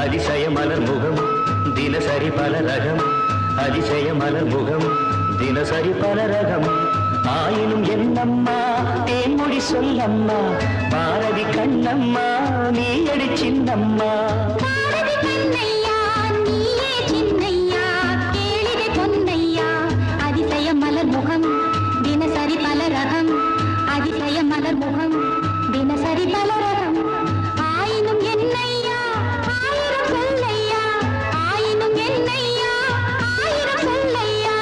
அதிசய மலர் முகம் தினசரி பல ரகம் அதிசய மலர் முகம் தினசரி பல ரகம் ஆயினும் என்னம்மா தேன்மொழி சொல்லம்மா பாரதி கண்ணம்மா நீ அடி சின்னம்மா தினசரி பல ரகம் அதிசய மலர் முகம் தினசரி பல ரகம் ஆயினும் என்னையா ஆயிரம் சொல்லையா ஆயினும் என்னையா ஆயிரம் சொல்லையா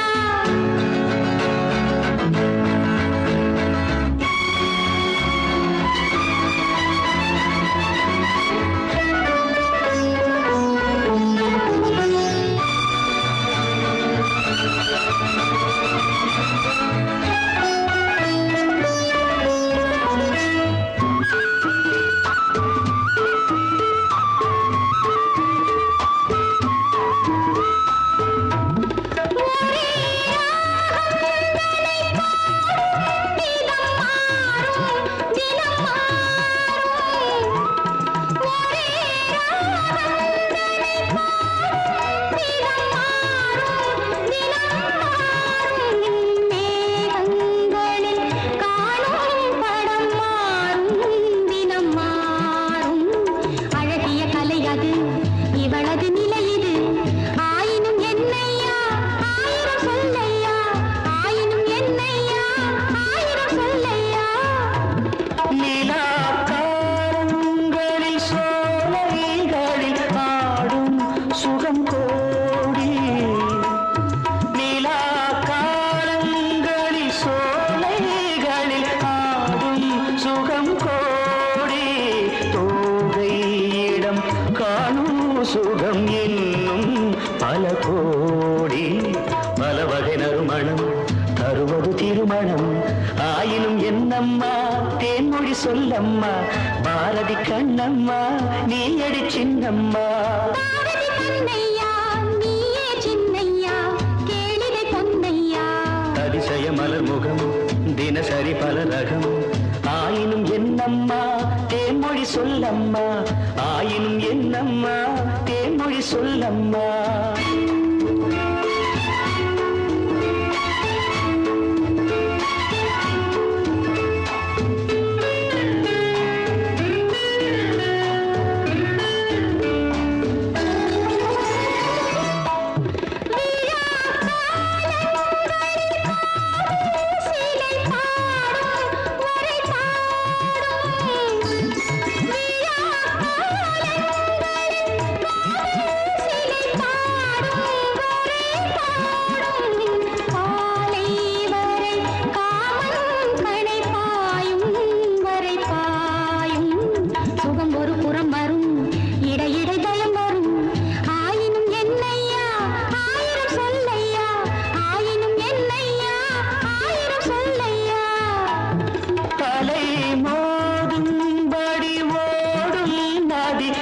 சுகம் இன்னும் பல கோடி பல வகை நறுமணம் தருவது திருமணம் ஆயினும் என்னம்மா தேன்மொழி சொல்லம்மா பாரதி கண்ணம்மா நீ அடி சின்னம்மா அதிசய மலர் முகம் தினசரி பல ரகம் ஆயினும் என்னம்மா தேன்மொழி சொல்லம்மா ஆயினும் என்னம்மா தேன்மொழி சொல்லம்மா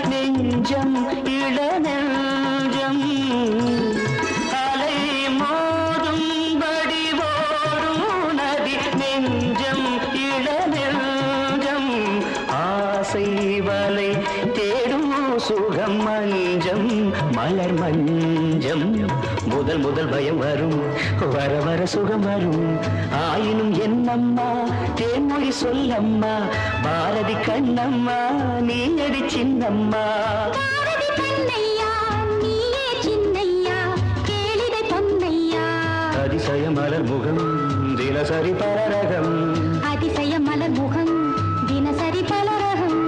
நெஞ்சம் இளநெஞ்சம் அலை மோதும்படி ஓடும் நதி நெஞ்சம் இளநெஞ்சம் ஆசை வலை தேடும் சுகம் மஞ்சம் மலர் மஞ்சம் முதல் முதல் பயம் வரும் வர வர சுகம் வரும் ஆயினும் என்னம்மா தேன்மொழி சொல்லம்மா பாரதி கண்ணம்மா நீ அடி சின்னம்மா அதிசய மலர் முகம் தினசரி பல ரகம் அதிசய மலர் முகம் தினசரி பல ரகம்